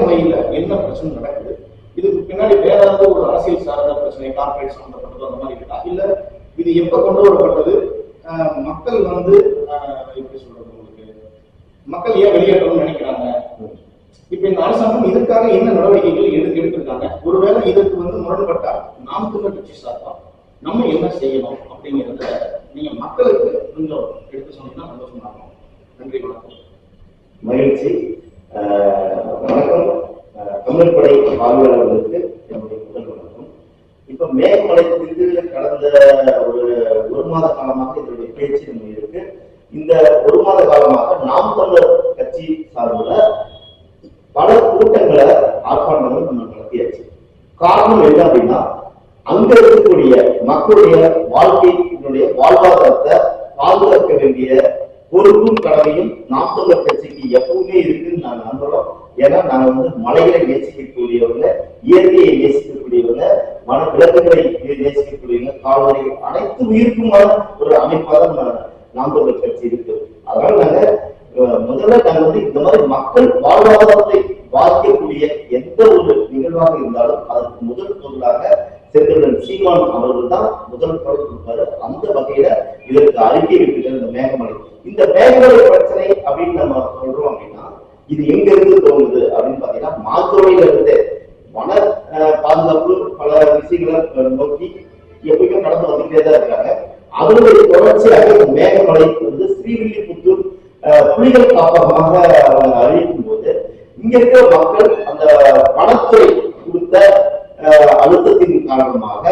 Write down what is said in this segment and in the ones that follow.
மேகமலையில என்ன பிரச்சனை நடக்குது, இதுக்கு பின்னாடி வேற ஏதாவது ஒரு அரசியல் சார்ந்த பிரச்சனை, கார்பரேட் சம்பந்தப்பட்டது அந்த மாதிரி இருக்கா, இல்ல இது எப்ப கொண்டு வரப்பட்டது, மக்கள் வந்து எப்படி சொல்றது, உங்களுக்கு மக்கள் ஏன் வெளியேற்றணும்னு நினைக்கிறாங்க, இப்ப இந்த அரசாங்கம் இதற்காக என்ன நடவடிக்கைகள் எடுத்திருக்காங்க, ஒருவேளை இதற்கு வந்து முரண்பட்டா நாம் தமிழர் கட்சி சார்பா நம்ம என்ன செய்யணும் அப்படிங்கிறத நீங்க மக்களுக்கு கொஞ்சம் எடுத்து சொன்னீங்கன்னா சந்தோஷமா இருக்கும். நன்றி, வணக்கம். மகிழ்ச்சி. வணக்கம். தமிழ் படை பார்வையாளர்களுக்கு என்னுடைய முதல் வணக்கம். இப்ப மேகமலை குறித்து கடந்த ஒரு மாத காலமாக இதனுடைய பேச்சு நம்ம இருக்கு. இந்த ஒரு மாத காலமாக நாம் தமிழர் கட்சி சார்பில் பல கூட்டங்களை ஆர்ப்பாட்டங்கள் நம்ம நடத்தியாச்சு. காரணம் என்ன அப்படின்னா, அங்க இருக்கக்கூடிய மக்களுடைய வாழ்க்கையினுடைய வாழ்வாதாரத்தை பாதுகாக்க வேண்டிய பொறுப்பும் கடமையும் நாம் தமிழர் கட்சிக்கு எப்பவுமே இருக்குன்னு நாங்க நம்புறோம். ஏன்னா நாங்க வந்து மலைகளை நேசிக்கக்கூடியவங்க, இயற்கையை நேசிக்கக்கூடியவங்க, மன விலங்குகளை நேசிக்கக்கூடியவங்க, கால்நடைகள் அனைத்து உயிருக்குமான ஒரு அமைப்பாக தான் நாம் தமிழர் கட்சி இருக்கு. அதனால நாங்க முதல்ல நாங்க வந்து இந்த மாதிரி மக்கள் வாழ்வாதாரத்தை பாதிக்கக்கூடிய எந்த ஒரு நிகழ்வாக இருந்தாலும் அதற்கு முதல் பொருளாக செந்தில் சீமான் அவர்கள் தான் முதல் குரல் கொடுப்பாரு. அந்த வகையில இதற்கு அறிக்கை விட்டுட்டு இந்த மேகமலை, இந்த மேகமலை பிரச்சனை அப்படின்னு நம்ம சொல்றோம் அப்படின்னா, இது எங்க இருந்து தோணுது அப்படின்னு பாத்தீங்கன்னா, மாத்தோரையில இருந்து வன பாதுகாப்பு பல விஷயங்களை நோக்கி எப்பயுமே கடந்து வந்துட்டே தான் இருக்காங்க. அதனுடைய தொடர்ச்சியாக மேகமலை வந்து ஸ்ரீவில்லிபுத்தூர் புலிகள் காப்பகமாக அறிவிக்கும் போது இங்க இருக்கிற மக்கள் அந்த வனத்துறை கொடுத்த அழுத்தத்தின் காரணமாக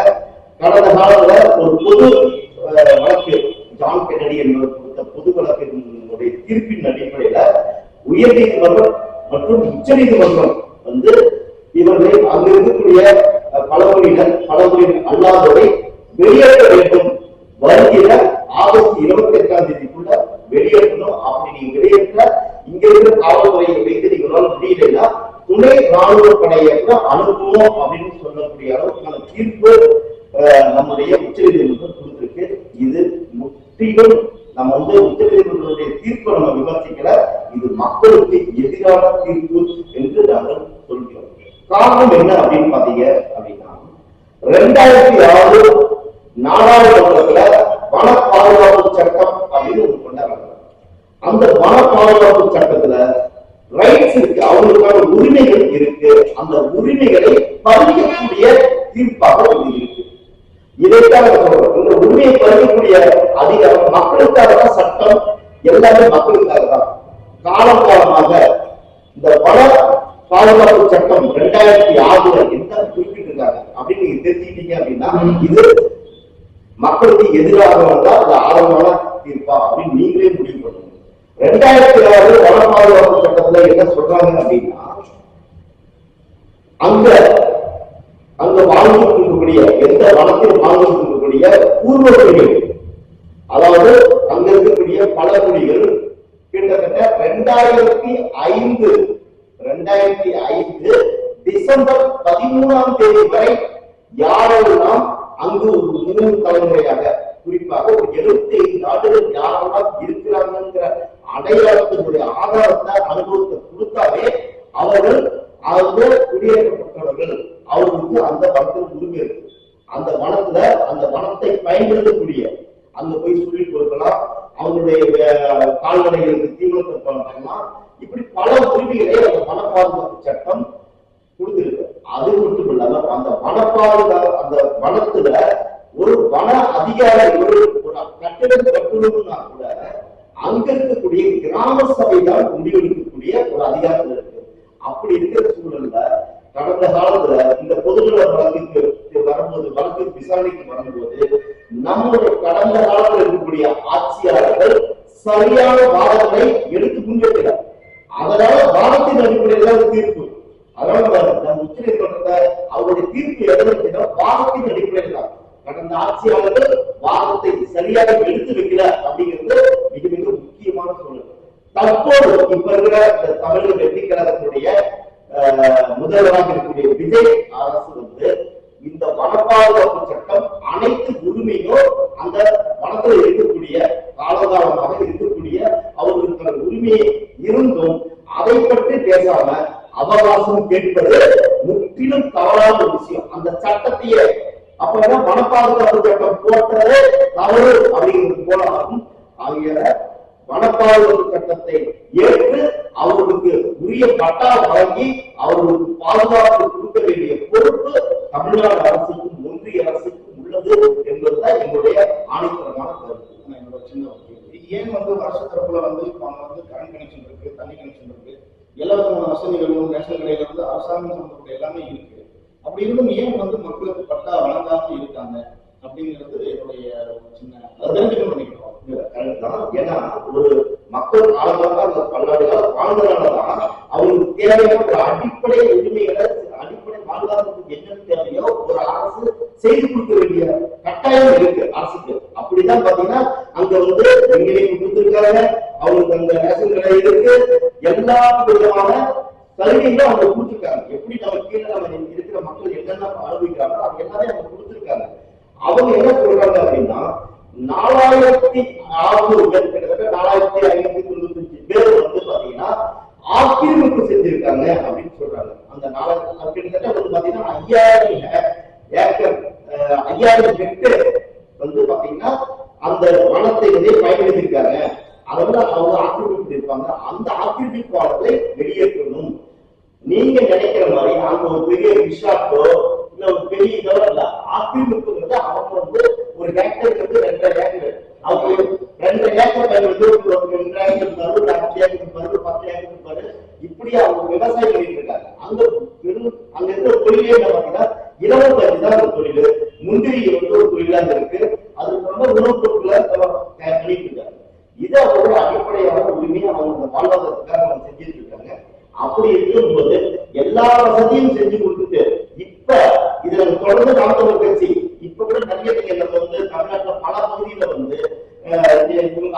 கடந்த காலத்துல ஒரு பொது வழக்கு, ஜான் கென்னடி என்பவர் கொடுத்த பொது வழக்கினுடைய தீர்ப்பின் அடிப்படையில உயர் நீதிமன்றம் மற்றும் உச்ச நீதிமன்றம் வந்து இவர்களை அங்கு இருக்கக்கூடிய பழங்குடியினர் அல்லாதோரை வெளியேற்ற வேண்டும், வருகிற ஆகஸ்ட் 28ஆம் தேதிக்குள்ள வெளியேற்றணும். அப்படி நீங்க வெளியேற்ற இங்க இருக்கிற காவல்துறையை வைத்து நீங்களால் முடியலைன்னா துணை ராணுவ படையை கூட அனுப்புவோம் அப்படின்னு சொல்லக்கூடிய அளவுக்கான தீர்ப்பு நம்முடைய உச்ச நீதிமன்றம் கொடுத்திருக்கு. இது முற்றிலும் நம்ம வந்து உச்ச நீதிமன்றத்துடைய தீர்ப்பை நம்ம விமர்சிக்கல, இது மக்களுக்கு எதிரான தீர்ப்பு என்று நாங்கள் சொல்கிறோம். காரணம் என்ன அப்படின்னு பாத்தீங்க அப்படின்னா, 2006 நாடாளுமன்றத்துல வன பாதுகாப்பு சட்டம் அப்படின்னு ஒன்று கொண்டாடுறாங்க. அந்த வன பாதுகாப்பு சட்டத்துல ரைட்ஸ் இருக்கு, அவங்களுக்கான உரிமைகள் இருக்கு. அந்த உரிமைகளை பறிக்கக்கூடிய தீர்ப்பாக இது இருக்கு. இதைத்தான் சொல்றோம், இந்த உரிமையை பறிக்கக்கூடிய அதிகாரம் மக்களுக்காக தான், சட்டம் எல்லாமே மக்களுக்காக தான். காலம் காலமாக இந்த வன பாதுகாப்பு சட்டம் 2006 என்ன குறிப்பிட்டிருக்காங்க அப்படின்னு நீங்க தெரிஞ்சுக்கிட்டீங்க அப்படின்னா, இது மக்களுக்கு எதிராக வந்தா அது ஆழமான தீர்ப்பா அப்படின்னு நீங்களே முடிவு பண்ணுங்க. 2006 வன பாதுகாப்பு சட்டத்துல என்ன சொல்றாங்க அப்படின்னா, அங்க வாழ்ந்து இருக்கக்கூடிய எந்த வனத்தில் வாழ்ந்து இருக்கக்கூடிய பூர்வ குடிகள், அதாவது அங்க இருக்கக்கூடிய பல குடிகள் கிட்டத்தட்ட 2005 டிசம்பர் 13ஆம் தேதி வரை யாரெல்லாம் அங்கு ஒரு முதல் தலைமுறையாக, குறிப்பாக ஒரு 75 நாடுகள் யாரெல்லாம் இருக்கிறாங்கிற அடையாளத்தினுடைய ஆதாரத்தை அனுபவத்தை கொடுத்தாவே அவர்கள் அந்த குடியேற்றப்பட்டவர்கள், அவர்களுக்கு அந்த வனத்தில் உரிமை இருக்கு. அந்த வனத்துல அந்த வனத்தை பயன்படுத்தக்கூடிய, அங்க போய் சொல்லிட்டு கொடுக்கலாம், அவங்களுடைய கால்நடைகளுக்கு தீவிரத்தை பண்ணலாம், இப்படி பல உரிமைகளை அந்த வன பாதுகாப்பு சட்டம் கொடுத்திருக்கு. அது மட்டும் இல்லாம அந்த வன பாதுகாப்பு, அந்த வனத்துல ஒரு வன அதிகாரி ஒரு கட்டிடம் கட்டணும்னா கூட அங்க இருக்கக்கூடிய கிராம சபை தான் முடிவெடுக்கக்கூடிய ஒரு அதிகாரத்தில் இருக்கு. அப்படி இருக்கிற சூழல்ல கடந்த காலத்துல இந்த பொதுநல வழக்கு விசாரணைக்கு வரும்போது நம்முடைய கடந்த காலத்தில் இருக்கக்கூடிய ஆட்சியாளர்கள் சரியான வாதங்களை எடுத்து முன்வைக்கல. அதனால வாதத்தின் அடிப்படையில் தீர்ப்பு, அதனால நம்ம உச்ச நீதிமன்றத்தை அவருடைய தீர்ப்பு எதற்கு வாதத்தின் அடிப்படையில் தான். கடந்த ஆட்சியாளர்கள் வாதத்தை சரியாக எடுத்து வைக்கல அப்படிங்கிறது மிக மிக முக்கியமான சூழல். தற்போது இப்ப இருக்கிற தமிழக வெற்றி கழகத்தினுடைய முதல்வராக இருக்கக்கூடிய விஜய் அரசு வந்து இந்த வன பாதுகாப்பு சட்டம் அனைத்து உரிமையும் அந்த வனத்தில் இருக்கக்கூடிய காலகாலமாக இருக்கக்கூடிய அவர்களுக்கான உரிமையை இருந்தும் அதை பற்றி பேசாம அவகாசம் கேட்பது முற்றிலும் தவறான ஒரு விஷயம். அந்த சட்டத்தையே அப்ப வன பாதுகாப்பு சட்டம் போட்டதே தவறு அப்படிங்கிறது போல ஆகும். ஆகிய வன பாதுகாப்பு சட்டத்தை ஏற்று அவர்களுக்கு உரிய பட்டா வழங்கி அவர்களுக்கு பாதுகாப்பு கொடுக்க வேண்டிய பொறுப்பு தமிழ்நாடு அரசுக்கும் ஒன்றிய அரசுக்கும் உள்ளது என்பதுதான் என்னுடைய ஆணித்தரமான கருத்து. என்னோட சின்ன ஏன் வருஷ தரப்புல அவங்க கரண்ட் கனெக்ஷன் இருக்கு, தண்ணி கனெக்ஷன் இருக்கு, எல்லா விதமான வசதிகளும் ரேஷன் கடையில அரசாங்கம் சம்பந்தப்பட்ட எல்லாமே இருக்கு. அப்படி இருந்தும் ஏன் மக்களுக்கு பட்டா வழங்காம இருக்காங்க அப்படிங்கிறது என்னுடைய சின்ன தெரிஞ்சுக்கணும் நினைக்கிறோம். ஏன்னா ஒரு மக்கள் காலமாக அந்த பல்லாண்டுகள் வாழ்ந்ததாலதான் அவங்களுக்கு தேவையான ஒரு அடிப்படை உரிமைகளை, அடிப்படை பாதுகாப்புக்கு என்ன தேவையோ ஒரு அரசு செய்து கொடுக்க வேண்டிய கட்டாயம் இருக்கு அரசுக்கு. அப்படிதான் பாத்தீங்கன்னா அங்க இணைப்பு கொடுத்திருக்காங்க, அவங்களுக்கு அந்த ரேஷன் கடை இருக்கு, எல்லா விதமான சலுகைகளும் அவங்க கொடுத்திருக்காங்க. எப்படி நம்ம கீழே நம்ம இருக்கிற மக்கள் என்னென்ன அனுபவிக்கிறாங்களோ அது எல்லாமே அவங்க கொடுத்திருக்காங்க. அவங்க என்ன சொல்றாங்க அப்படின்னா 4600 பேர், கிட்டத்தட்ட 4595 பேர் பாத்தீங்கன்னா ஆக்கிரமிப்பு செஞ்சிருக்காங்க அப்படின்னு சொல்றாங்க. அந்த கிட்டத்தட்ட பாத்தீங்கன்னா 5000 ஏக்கர் 5000 ஹெக்டேர் பாத்தீங்கன்னா அந்த வனத்தை பயன்படுத்தியிருக்காங்க. அதெல்லாம் அவங்க ஆக்கிரமிப்பு இருப்பாங்க. அந்த ஆக்கிரமிப்பாளர்களை வெளியேற்றணும். நீங்க நினைக்கிற மாதிரி அங்க ஒரு பெரிய ரிசார்ட்டோ இல்ல ஒரு பெரிய இதோ இல்ல, ஆக்கிரமிப்புங்கிறது அவங்க ஒரு ஹெக்டருக்கு 2.5 ஏக்கர், அவங்க 2 ஏக்கர் 2 ஏக்கர் இருப்பாரு, 5 ஏக்கர் இருப்பாரு, 10 ஏக்கர் இருப்பாரு, இப்படி அவங்க விவசாயம் பண்ணிட்டு இருக்காங்க. அங்க இருக்கிற தொழிலே என்ன பாத்தீங்கன்னா இலவ பயிர் தான் ஒரு தொழில், முந்திரி ஒரு தொழிலா இருக்கு, அதுக்கு உணவுப் பொருட்களை பண்ணிட்டு இருக்காங்க. இது அவரோட அடிப்படையான உரிமையை அவங்க வாழ்வாதாரத்துக்காக அவங்க செஞ்சுட்டு இருக்காங்க. அப்படி இருக்கும்போது எல்லா வசதியும் செஞ்சு கொடுத்துட்டு இப்ப இதுல தொடர்ந்து நாம் தமிழர் கட்சி இப்ப கூட நிறைய தமிழ்நாட்டுல பல பகுதியில இவங்க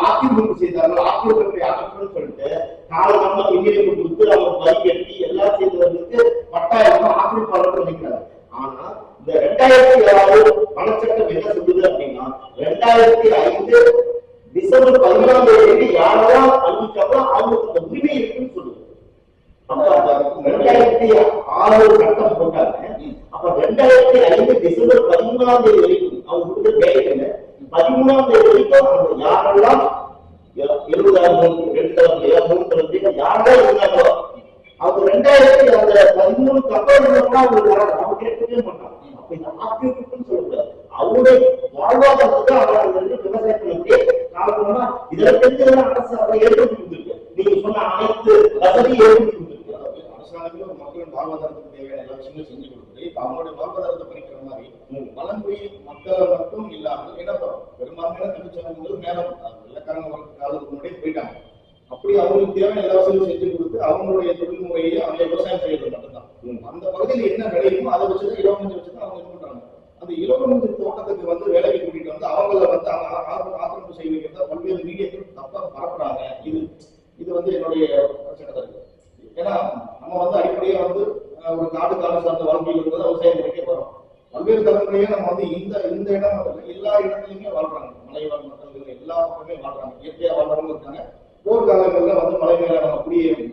ஆக்கிரமிப்பு செய்தார்கள், ஆக்கிரமிப்பை அகற்றணும்னு சொல்லிட்டு காலமா இணைப்பு கொடுத்து அவங்க வரி கட்டி எல்லாம் செய்தவர்களுக்கு பட்டாயிரம் ஆக்கிரமிப்பாளர்கள் நினைக்கிறாங்க. ஆனா இந்த 2007 பணச்சட்டம் என்ன சொல்லுது அப்படின்னா 2005 டிசம்பர் 11 யாரெல்லாம் அறிவிச்சாங்களோ அவங்களுக்கு உரிமை இருக்குன்னு சொல்லுது. 2006 சட்டம் போட்டாங்க. அப்ப 2005 டிசம்பர் 13 வரைக்கும் அவங்க கொடுத்த வேலைகள் 13 வரைக்கும் அவங்க யாரெல்லாம் 70,000 2,000 யாரெல்லாம் இருந்தாங்களோ அவங்க 2013 அப்புறம் அவங்க கேட்கவே மாட்டாங்க. அப்ப இந்த ஆக்கிரமிப்புன்னு சொல்லக்கூடாது, அவருடைய வாழ்வாதாரத்துக்கு அவங்க விவசாயம் பண்ணக்கூடிய காரணமா இதெல்லாம் தெரிஞ்சதெல்லாம் அரசு அவரை ஏற்படுத்தி கொடுத்துருக்கு. நீங்க சொன்ன அனைத்து வசதியும் ஏற்படுத்தி கொடுத்துருக்கு. அரசாங்கத்துல ஒரு மக்களின் வாழ்வாதாரத்துக்கு தேவையான எல்லா விஷயங்களும் செஞ்சு கொடுக்குது. இப்ப அவங்களுடைய வாழ்வாதாரத்தை பறிக்கிற மாதிரி வளம்புரி மக்களை மட்டும் இல்லாமல் என்ன பெரும்பான்மையான தமிழ்ச்சங்கங்கள் நேரம் வெள்ளக்காரங்க காலத்துக்கு முன்னாடியே போயிட்டாங்க. அப்படி அவங்களுக்கு தேவையான எல்லா வசதியும் செஞ்சு கொடுத்து அவங்களுடைய தொழில் முறையை அவங்க விவசாயம் செய்யறது மட்டும்தான். அந்த பகுதியில் என்ன விளையுமோ அதை வச்சுதான் இலவசம் வச்சுதான் அவங்க இது பண்றாங்க. அந்த இலவச தோட்டத்துக்கு வேலைக்கு கூட்டிட்டு அவங்கள ஆக்கிரமிப்பு செய்ய வைக்கிறதா பல்வேறு மீடியாக்கள் தப்பா பரப்புறாங்க. இது என்னுடைய பிரச்சனை தான் இருக்கு. ஏன்னா நம்ம அடிப்படையா ஒரு காடு சார்ந்த வாழ்க்கையில் இருக்கிறத விவசாயம் கிடைக்க வரும். பல்வேறு தலைமுறையா நம்ம இந்த இடம் மட்டும் எல்லா இடத்துலயுமே வாழ்றாங்க. மலைவாழ் மக்கள் எல்லா பக்கமே வாழ்றாங்க, இயற்கையா வாழ்றவங்க இருக்காங்க. போர்க்காலங்கள்ல மலை மேல நம்ம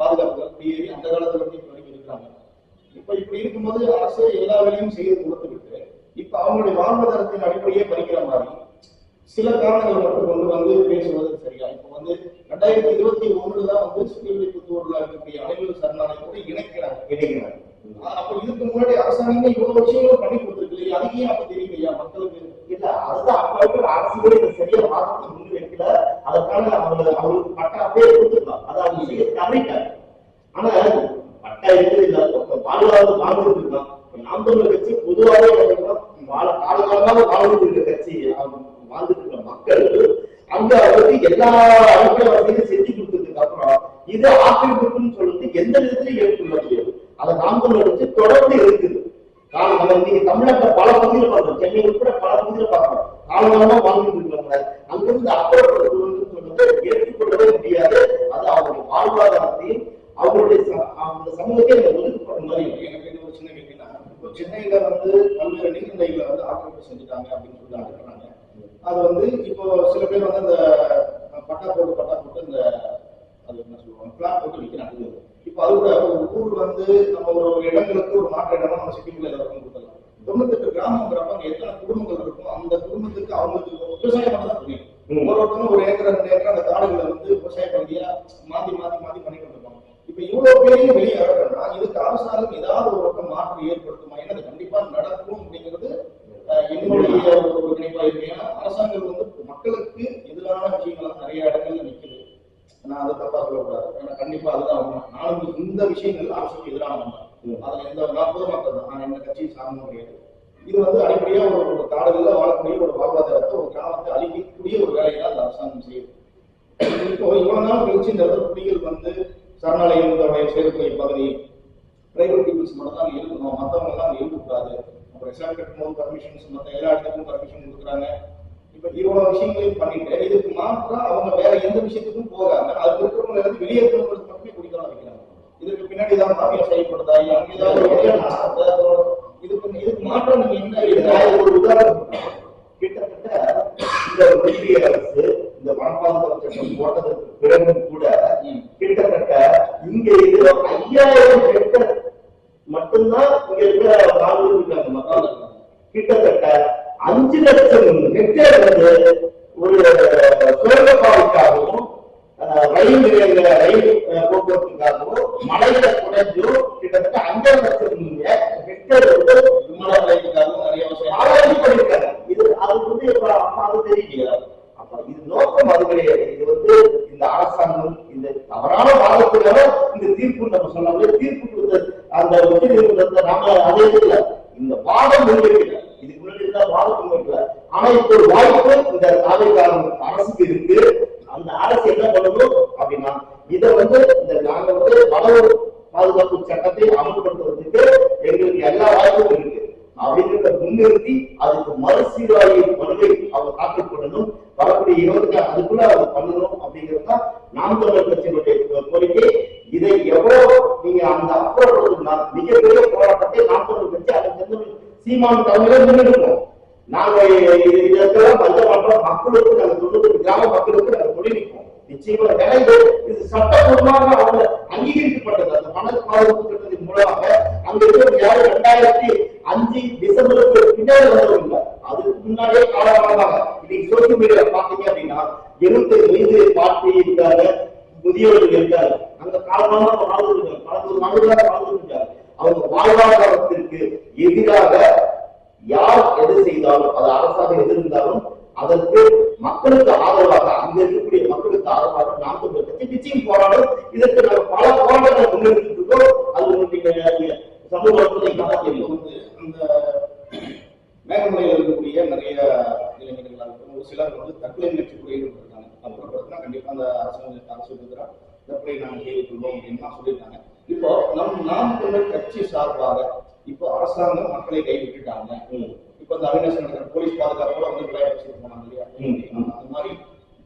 பாதுகாப்புகள் குடியேறி அந்த காலத்துல இப்ப வரைக்கும் இருக்கிறாங்க. இப்ப இப்படி இருக்கும்போது அரசு எல்லா வேலையும் செய்து கொடுத்துக்கிட்டு இப்ப அவங்களுடைய வாழ்வாதாரத்தின் அடிப்படையே பறிக்கிற மாதிரி சில காரணங்கள் மட்டும் பேசுவது சரியா? இப்ப 2021 தான் ஸ்ரீவில்லிபுத்தூர்ல இருக்கக்கூடிய அனைவரும் சரணாலயோட இணைக்கிறாங்க. அப்ப இதுக்கு முன்னாடி அரசாங்கமே இவ்வளவு விஷயங்களும் பண்ணி கொடுத்துருக்கு. அதுக்கே அப்ப தெரியலையா மக்களுக்கு? இல்ல, அதுதான் அப்ப இருக்கிற அரசுகளே இந்த சரியா வாதத்தை முன் வைக்கல. அதற்கான அவங்களுக்கு பட்டா அப்படியே கொடுத்துருக்கலாம், அதை அவங்க செய்ய தவறிட்டாங்க. ஆனா பட்டா இருக்குது இல்ல, பாதுகாப்பு வாழ்ந்துட்டு இருக்கான். நாம் தமிழர் கட்சி பொதுவாகவே காலகாலமாக வாழ்ந்துட்டு இருக்க கட்சி, வாழ்ந்துட்டு இருக்க மக்கள் அங்க எல்லா அடிப்படை வசதியும் செஞ்சு கொடுத்ததுக்கு அப்புறம் இது ஆக்கிரமிப்புன்னு சொல்றது எந்த விதத்திலையும் ஏற்றுக்கொள்ள முடியாது. அதை நாம் தமிழர் கட்சி தொடர்ந்து இருக்குது. நீங்க தமிழ்நாட்டுல பல பகுதியில் பார்க்கணும், சென்னை உட்பட பல பகுதியில் பார்க்கணும். காலகாலமா வாழ்ந்துட்டு இருக்கிறவங்க அங்கிருந்து அப்புறப்படுத்துவதுன்னு சொல்றது ஏற்றுக்கொள்ளவே முடியாது. அது அவருடைய வாழ்வாதாரத்தையும் அவருடைய அந்த சமூகத்தை ஒதுக்கப்படுற மாதிரி. எனக்கு என்ன ஒரு சின்ன கேட்டீங்கன்னா, இப்போ சென்னையில பல்வேறு நீர்நிலைகளை ஆக்கிரமிப்பு செஞ்சுட்டாங்க அப்படின்னு சொல்லி அனுப்புறாங்க. அது இப்போ சில பேர் அந்த பட்டா போட்டு இந்த அது என்ன சொல்லுவாங்க பிளாட் போட்டு விற்கிறாங்க. இப்போ அது கூட ஒரு ஊர் வந்து நம்ம ஒரு இடங்களுக்கு ஒரு மாற்ற இடமா நம்ம சிட்டிக்குள்ள எல்லாருக்கும் கொடுத்துடலாம். 98 கிராமங்கிறப்ப அங்க எத்தனை குடும்பங்கள் இருக்கும், அந்த குடும்பத்துக்கு அவங்களுக்கு விவசாயம் பண்ண தான் தெரியும். ஒவ்வொருத்தரும் ஒரு ஏக்கர் 2 ஏக்கர் அந்த காடுகளை வந்து விவசாய பகுதியா மாத்தி மாத்தி மாத்தி பண்ணிட்டு இருப்பாங்க. இப்ப இவ்வளவு பேரையும் வெளியே இறக்கணும்னா இதுக்கு அரசாங்கம் ஏதாவது ஒரு பக்கம் மாற்று ஏற்படுத்துமா? ஏன்னா அது கண்டிப்பா நடக்கும் அப்படிங்கிறது என்னுடைய ஒரு கணிப்பா இருக்கு. ஏன்னா அரசாங்கம் வந்து மக்களுக்கு எதிரான விஷயங்கள் நிறைய இடங்கள்ல நிக்குது. நான் அதை தப்பா சொல்லக்கூடாது. ஏன்னா கண்டிப்பா அதுதான் உண்மை. நானும் இந்த விஷயங்கள் அரசுக்கு எதிரான ஒன்று. அதுல எந்த 40 மக்கள் தான், நான் எந்த கட்சியை சார்ந்த கிடையாது. இது வந்து அடிப்படையா ஒரு காடுகள்ல வாழக்கூடிய ஒரு வாழ்வாதாரத்தை ஒரு கிராமத்தை அழிக்கக்கூடிய ஒரு வேலையை தான் அந்த அரசாங்கம் செய்யுது. இப்போ இவ்வளவு நாள் கழிச்சு இந்த குடிகள் வந்து சரணாலயம் சேரக்கூடிய பகுதி பிரைவேட் பீப்புள்ஸ் மட்டும் தான் இருக்கணும், மற்றவங்க எல்லாம் அங்கே இருக்கக்கூடாது. அப்புறம் ரெசார்ட் கட்டும்போது பர்மிஷன்ஸ் மற்ற எல்லா இடத்துக்கும் பர்மிஷன் கொடுக்குறாங்க. இப்ப இவ்வளவு விஷயங்களையும் பண்ணிட்டு இதுக்கு மாற்றம் அவங்க வேற எந்த விஷயத்துக்கும் போகாம அது இருக்கிறவங்க எல்லாத்தையும் வெளியேற்றவங்களுக்கு மட்டுமே குடிக்கலாம் வைக்கிறாங்க. இதுக்கு பின்னாடி தான் மாஃபியா செயல்படுதா இல்ல அங்க ஏதாவது இதுக்கு மாற்றம் நீங்க என்ன ஒரு உதாரணம் கிட்டத்தட்ட இந்த ஒன்றிய அரசு இந்த வனப்பாதுகாப்பு சட்டம் போட்டதற்கு பிறகும் கூட கிட்டத்தட்ட இங்க இருக்கிற 5000 ஹெக்டர் மட்டும்தான் இங்க இருக்கிற வாழ்ந்துருக்காங்க மக்கள். கிட்டத்தட்ட 5 லட்சம் ஹெக்டேர் வந்து ஒரு சுரங்கப்பாதைக்காகவும் ரயில் நிலையங்கள ரயில் போக்குவரத்துக்காகவும் மலையில குறைஞ்சோ கிட்டத்தட்ட 5 லட்சம் ஹெக்டேர் வந்து விமான நிலையத்துக்காகவும் நிறைய ஆராய்ச்சி பண்ணிருக்காங்க. இது அது வந்து அது தெரியல. அப்ப இது நோக்கம் அது கிடையாது. இது வந்து இந்த அரசாங்கம் இந்த தவறான வாதத்துக்காக இந்த தீர்ப்பு நம்ம சொன்னாலே தீர்ப்பு கொடுத்த அந்த உச்ச நீதிமன்றத்தை நாம அதே இல்லை இந்த வாதம் முன்வைக்கல. இதுக்கு முன்னாடி இருந்தா வாதம் முன்வைக்கல. ஆனா இப்ப ஒரு வாய்ப்பு இந்த தாவைக்காரன் அரசுக்கு இருக்கு. அந்த அரசு என்ன பண்ணணும் அப்படின்னா இதை வந்து இந்த நாங்க வந்து வன பாதுகாப்பு சட்டத்தை அமல்படுத்துறதுக்கு எங்களுக்கு எல்லா வாய்ப்பும் இருக்கு அப்படிங்கிறத முன்னிறுத்தி அதுக்கு மறுசீராய்வு மனுவை அவங்க தாக்கல் பண்ணணும். வரக்கூடிய 20 அதுக்குள்ள அவங்க பண்ணணும் அப்படிங்கிறது தான் நாம் தமிழர் கட்சியினுடைய கோரிக்கை. இதை எவ்வளவு நீங்க அந்த அப்புறப்படுத்தினா மிகப்பெரிய போராட்டத்தை நாம் தமிழர் கட்சி அதை சீமான் தலைமையில முன்னெடுப்போம். நாங்க இதெல்லாம் பஞ்சமாற்றம் மக்களுக்கு நாங்க 90 கிராம மக்களுக்கு நாங்க தொழில்நுட்போம் நிச்சயமா. இது சட்டப்பூர்வமாக அவங்க அங்கீகரிக்கப்பட்டது. அந்த வன பாதுகாப்பு சட்டத்தின் மூலமாக அங்க இருக்கிற யாரு 2005 டிசம்பருக்கு பின்னாடி வந்தவங்க அதுக்கு முன்னாடியே காலகாலமாக இன்னைக்கு சோசியல் மீடியால பாத்தீங்க அப்படின்னா 75 வயது பாட்டி இருக்காங்க, முதியவர்கள் இருக்காங்க. அந்த காலமாக வாழ்ந்துருக்காங்க, பல நாடுகளாக வாழ்ந்துருக்காங்க. அவங்க வாழ்வாதாரத்திற்கு எதிராக யார் எது செய்தாலும் அது அரசாங்கம் எது இருந்தாலும் அதற்கு மக்களுக்கு ஆதரவாக அங்க இருக்கக்கூடிய மக்களுக்கு ஆதரவாக நாம் தமிழர் கட்சி நிச்சயம் போராடும். இதற்கு நாங்கள் பல போராட்டங்களை முன்னெடுத்துட்டு இருக்கோம். அது உங்களுக்கு சமூகத்தை தெரியும். அந்த மேகமலையில் இருக்கக்கூடிய நிறைய இளைஞர்களாக இருக்கும் ஒரு சிலர் வந்து தற்கொலை முயற்சிக்குரிய ஈடுபட்டிருக்காங்க. அப்புறம் கண்டிப்பா அந்த அரசு இருக்கிறார் தற்கொலை நாங்கள் செய்து கொள்வோம் அப்படின்னு சொல்லியிருக்காங்க. இப்போ நாம் தமிழர் கட்சி சார்பாக இப்போ அரசாங்கம் மக்களை கைவிட்டுட்டாங்க. இப்ப இந்த அவினாசி நடக்கிற போலீஸ் பாதுகாப்போட வந்து விளையாட்டு போனாங்க இல்லையா, அந்த மாதிரி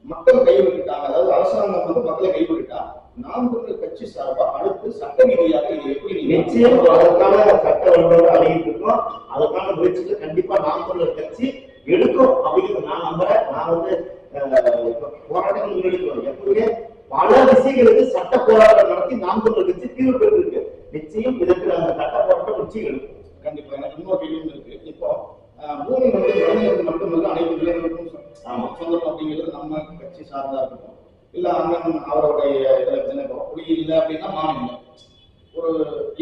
மக்கள் கைவிட்டுட்டாங்க. அதாவது அரசாங்கம் வந்து மக்களை கைவிட்டுட்டா நாம் தமிழர் கட்சி சார்பா அடுத்து சட்ட ரீதியாக இது எப்படி நிச்சயம் அதற்கான சட்ட வழிபாடு அணுகிட்டு இருக்கோம். அதற்கான முயற்சிகளை கண்டிப்பா நாம் தமிழர் கட்சி எடுக்கும் அப்படிங்கிறது நான் நம்புறேன். நான் வந்து போராட்டங்கள் முன்னெடுக்கிறோம். எப்பவுமே பல விஷயங்களுக்கு சட்ட போராட்டம் நடத்தி நாம் தமிழர் கட்சி தீர்வு பெற்றிருக்கு. நிச்சயம் இதற்கு அந்த சட்ட போராட்டம் நிச்சயம் எடுக்கும். கண்டிப்பா எனக்கு இன்னொரு கேள்வியும் இருக்கு. இப்போ பூமி வந்து மனிதர்களுக்கு மட்டுமல்ல அனைத்து விலங்குகளுக்கும் சொந்தம் அப்படிங்கிறது நம்ம கட்சி சார்ந்தா இருக்கும். இல்ல அண்ணன் அவருடைய இதுல குடி இல்லை அப்படின்னா மாநிலம் ஒரு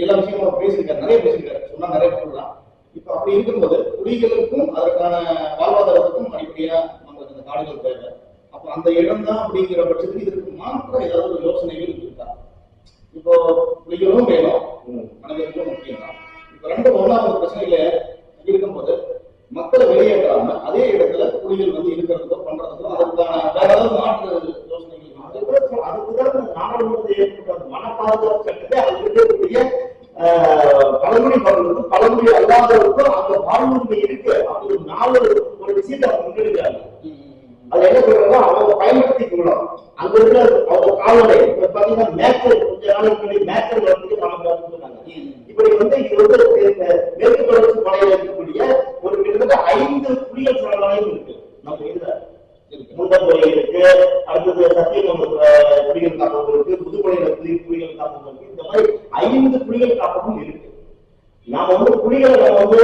எல்லா விஷயமும் பேசியிருக்காரு, நிறைய பேசியிருக்காரு, சொன்னா நிறைய சொல்லலாம். இப்ப அப்படி இருக்கும்போது குடிகளுக்கும் அதற்கான வாழ்வாதாரத்துக்கும் அடிப்படையா நம்மளுக்கு இந்த காடுகள் தேவை. அப்ப அந்த இடம் தான் அப்படிங்கிற பட்சத்துக்கு இதற்கு மாற்ற ஏதாவது ஒரு யோசனைகள் இருக்கா? இப்போ புலிகளும் வேணும், மனிதர்களும் முக்கியம் தான். இப்ப ரெண்டு ஒன்றாவது பிரச்சனையில இருக்கும்போது மக்களை வெளியேற்றாம அதே இடத்துல புலிகள் வந்து இருக்கிறதுக்கோ பண்றதுக்கோ அதற்கான வேற ஏதாவது மாற்று யோசனைகள் அதுக்குதான் நாடாளுமன்றத்தை ஏற்பட்ட வன பாதுகாப்பு சட்டத்தை அது இருக்கக்கூடிய பழங்குடி மக்களுக்கும் பழங்குடி அல்லாதவருக்கும் அந்த வாழ்வுரிமை இருக்கு. அப்படி ஒரு விஷயத்தை அவங்க முன்னெடுக்கிறாங்க. அது என்ன சொல்றாங்கன்னா அவங்க பயன்படுத்திக்கணும். அங்க இருக்கிற அவங்க கால்நடை இப்ப பாத்தீங்கன்னா மேய்ச்சல் கொஞ்ச நாளைக்கு முன்னாடி மேய்ச்சல் வந்து நமக்கு சொன்னாங்க. இப்படி வந்து இது வந்து மேற்கு தொடர்ச்சி மலையில இருக்கக்கூடிய ஒரு கிட்டத்தட்ட 5 புலிகள் சரணாலயம் இருக்கு நம்ம இதுல. முண்டம்புரை இருக்கு, அடுத்தது சத்தியமங்கலம் புலிகள் காப்பகம் இருக்கு, புதுக்கோட்டையில புலிகள் காப்பகம் இருக்கு. இந்த மாதிரி 5 புலிகள் காப்பகம் இருக்கு. நாம வந்து புலிகளை வந்து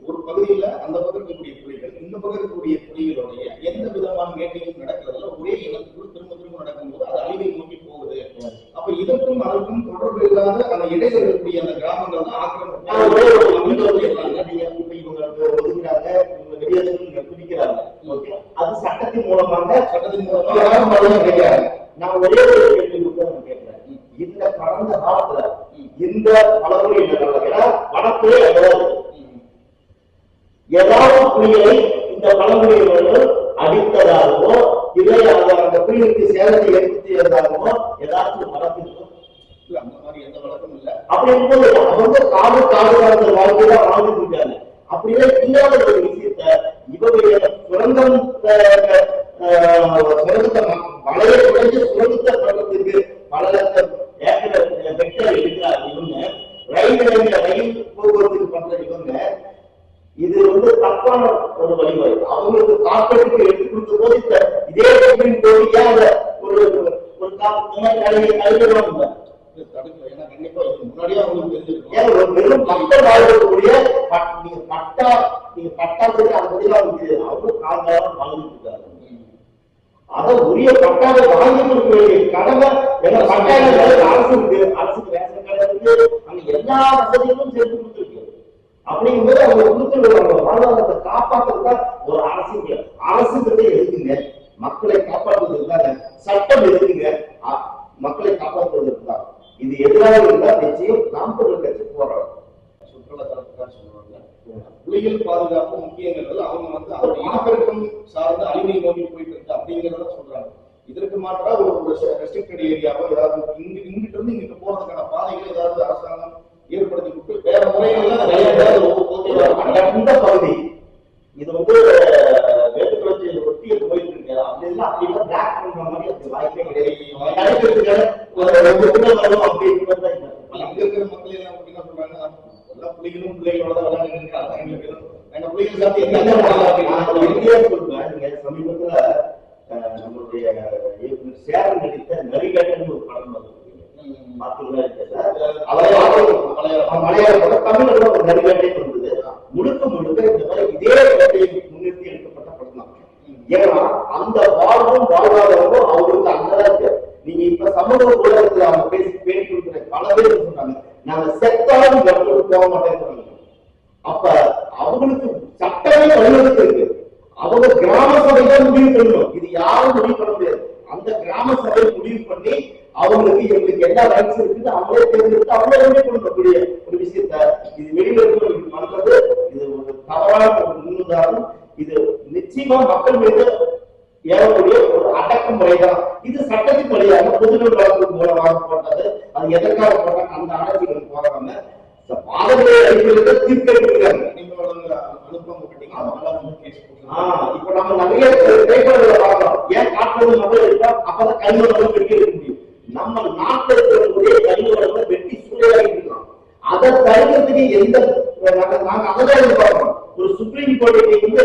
ஒரு பகுதியில அந்த பக்கம் இருக்கக்கூடிய புலிகள் இந்த பக்கம் இருக்கக்கூடிய புலிகளுடைய எந்த விதமான மேட்டிங்கும் நடக்கிறதுல ஒரே இனத்துக்குள் திரும்ப திரும்ப நடக்கும்போது அது அழிவை நோக்கி போகுது. அப்ப இதற்கும் அதற்கும் தொடர்பு இல்லாத அந்த இடையில இருக்கக்கூடிய அந்த கிராமங்கள் தான் அது சட்டத்தின் மூலமாக கிடையாது. நான் ஒரே ஒரு கேள்வி கேட்கிறேன். இந்த கடந்த காலத்துல இந்த பழங்குடியினர்கள் வனத்துறை ஏதாவது புலிகளை இந்த பழங்குடியினர்கள் அடித்ததாகவோ இல்லை அந்த புலிகளுக்கு சேதத்தை ஏற்படுத்தியதாகவோ ஏதாச்சும் வழக்கு அந்த மாதிரி எந்த வழக்கம் இல்லை. அப்படி இருக்கும்போது அவங்க காடு காடு வாழ்க்கைதான் வாழ்ந்துட்டு இருக்காங்க. அப்படியே இல்லாத ஒரு விஷயத்த இவருடைய சுரங்கம் சுரங்கத்தை வளைய குறைஞ்சு சுரங்கத்தை பண்றதுக்கு பல லட்சம் ஏக்கர் ஹெக்டேர் இருக்கிறார் இவங்க. ரயில் போக்குவரத்துக்கு பண்ற இவங்க இது வந்து தப்பான ஒரு வழிமுறை. அவங்களுக்கு காப்பீட்டுக்கு எடுத்து கொடுத்த போது இதே சுப்ரீம் கோர்ட் ஏன் ஒரு வெறும் மக்கள் வாழ்க்கக்கூடிய நீங்க பட்டாத்துக்கு அந்த பதிலாக அவரும் காலங்காலம் வாழ்ந்துட்டு இருக்காரு. அதை உரிய பட்டாவை வாங்கி கொடுக்க வேண்டிய கடமை எங்க பட்டாளர்கள் அரசு இருக்கு. அரசுக்கு ரேஷன் கடை இருக்கு. அங்க எல்லா வசதிகளும் சேர்த்து கொடுத்துருக்கு. அப்படிங்கும்போது அவங்க கொடுத்துருவாங்க. வாழ்வாதாரத்தை காப்பாற்றுறதுதான் ஒரு அரசுங்கிறத எதுக்குங்க? மக்களை காப்பாற்றுவதற்கு தாங்க. சட்டம் எதுக்குங்க? மக்களை காப்பாற்றுவதற்கு தான். இது எதிராக இருந்தா நிச்சயம் நாம் தமிழர் கட்சி போராடும். சுற்றுலா தரப்புக்காக சொல்லுவாங்க புலிகள் பாதுகாப்பு முக்கியங்கிறது அவங்க வந்து அவருடைய இனப்பெருக்கம் சார்ந்த அழிவை நோக்கி போயிட்டு இருக்கு அப்படிங்கிறத சொல்றாங்க. இதற்கு மாற்றா ஒரு ரெஸ்ட்ரிக்டட் ஏரியாவோ ஏதாவது இங்கிட்ட இருந்து இங்கிட்ட போறதுக்கான பாதைகள் ஏதாவது அரசாங்கம் ஏற்படுத்தி கொடுத்து வேற முறைகள்லாம் இந்த பகுதி இது வந்து வேட்டுக்குளத்தை ஒட்டி போயிட்டு இருக்கு. அப்படின்னா அப்படின்னா பிளாக் பண்ற மாதிரி அது வாய்ப்பே கிடையாது. அங்க இருக்கிற மக்கள் எல்லாம் என்ன சொல்றாங்க, எல்லா புலிகளும் பிள்ளைகளோட விளையாண்டு இருக்காங்க. எங்க புலிகள் சார்ந்து என்ன சொல்றேன். நீங்க சமீபத்துல நம்மளுடைய சேரன் நடித்த நரிகேட்டன் ஒரு படம் மலையாள தமிழ்ல ஒரு நரிகேட்டை வந்தது. முழுக்க முழுக்க இந்த மாதிரி இதே வேட்டையை முன்னிறுத்தி எடுக்கப்பட்ட படம் தான். ஏன்னா அந்த வாழ்வும் வாழ்வாதாரமும் அவங்களுக்கு அங்கதான் இருக்கு. நீங்க இப்ப சமூக ஊடகத்துல அவங்க பேட்டி கொடுக்குற பல பேர் சொன்னாங்க, நாங்க செத்தாலும் கட்டுக்கு போக மாட்டேங்கிறாங்க. அப்ப அவங்களுக்கு சட்டமே வழிவகுத்து இருக்கு. அவங்க கிராம சபை தான் முடிவு பண்ணணும். இது யாரும் முடிவு பண்ண முடியாது. அந்த கிராம சபை முடிவு பண்ணி அவங்களுக்கு எங்களுக்கு என்ன ரைட்ஸ் இருக்குது அவங்களே தேர்ந்தெடுத்து அவங்களே முடிவு பண்ணக்கூடிய ஒரு விஷயத்த இது வெளியில பண்றது இது ஒரு தவறான ஒரு முன்னுதாரணம். இது நிச்சயமா மக்கள் மீது ஏறக்கூடிய ஒரு அடக்குமுறை தான். இது சட்டத்தின் வழியாக பொதுநூல் வழக்கு மூலமாக போட்டது. அது எதற்காக போட்டாங்க? அந்த ஆட்சிகள் போறாங்க பாதங்களை அடிப்படையில் தீர்க்க இப்ப நம்ம நிறைய பேப்பர்களை பார்க்கலாம். ஏன் காட்டுறது மக்கள் இருக்கா? அப்பதான் கல்வரம் வெட்டி இருக்க முடியும். நம்ம நாட்டில் இருக்கக்கூடிய கல்வரத்தை வெட்டி சூழலாக இருக்கலாம். அதை தடுக்கிறதுக்கு எந்த நாங்க அதான் எதிர்பார்க்கிறோம். ஒரு சுப்ரீம் கோர்ட்டுக்கு வந்து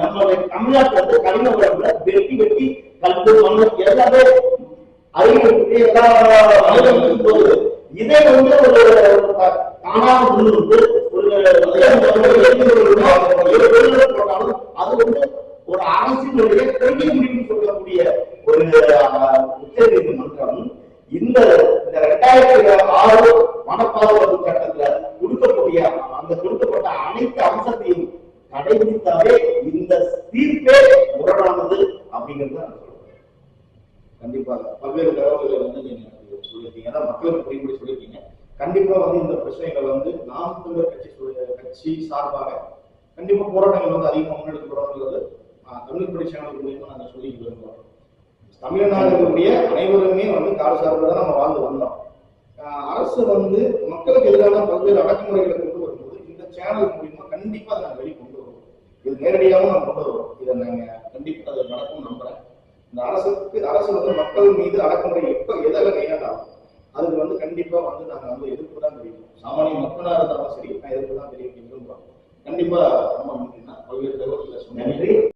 நம்மளுடைய தமிழ்நாட்டில் வந்து கனிமவரங்களை வெட்டி வெட்டி கல்வி மண்ணு எல்லாமே அறிவிக்கக்கூடிய எல்லா போகுது. இதை வந்து ஒரு காணாம முன்னிருந்து போட்டாலும் அது வந்து ஒரு அரசினுடைய கொள்கை முடிவு சொல்லக்கூடிய ஒரு உச்ச நீதிமன்றம் இந்த 2006 வனப்பாதுகாப்பு சட்டத்துல கொடுக்கப்பட்ட அனைத்து அம்சத்தையும் கடைபிடித்தாலே இந்த தீர்ப்பே முரணானது அப்படிங்கிறது நான் சொல்றேன். கண்டிப்பாக பல்வேறு தகவல்களை வந்து நீங்க சொல்லியிருக்கீங்க, அதான் மக்களுக்கு புரியும்படி சொல்லியிருக்கீங்க. கண்டிப்பா வந்து இந்த பிரச்சனைகளை வந்து நாம் தமிழர் கட்சி சார்பாக கண்டிப்பா போராட்டங்கள் வந்து அதிகமாக முன்னெடுக்கப்படுறது தமிழ் படி சேனல் மூலியமா நாங்கள் சொல்லி விரும்புகிறோம். தமிழ்நாடு இருக்கக்கூடிய அனைவருமே வந்து காடு சார்பில் தான் நம்ம வாழ்ந்து வந்தோம். அரசு வந்து மக்களுக்கு எதிரான பல்வேறு அடக்குமுறைகளை கொண்டு வரும்போது இந்த சேனல் மூலியமா கண்டிப்பா அதை நாங்கள் வெளிக்கொண்டு வருவோம். இது நேரடியாகவும் நம்ம கொண்டு வருவோம். இதை நாங்கள் கண்டிப்பா அது நடக்கும் நம்புறேன். இந்த அரசு வந்து மக்கள் மீது அடக்குமுறை எப்ப எதில் கையாண்டாலும் அதுக்கு வந்து கண்டிப்பா வந்து நாங்க வந்து எதிர்ப்பு தான் தெரியும். சாமானிய மக்களா இருந்தாலும் சரி நான் எதிர்ப்பு தான் தெரிவிக்க விரும்புறோம். கண்டிப்பா ரொம்ப நன்றி. பல்வேறு தகவல்களை சொன்னேன்.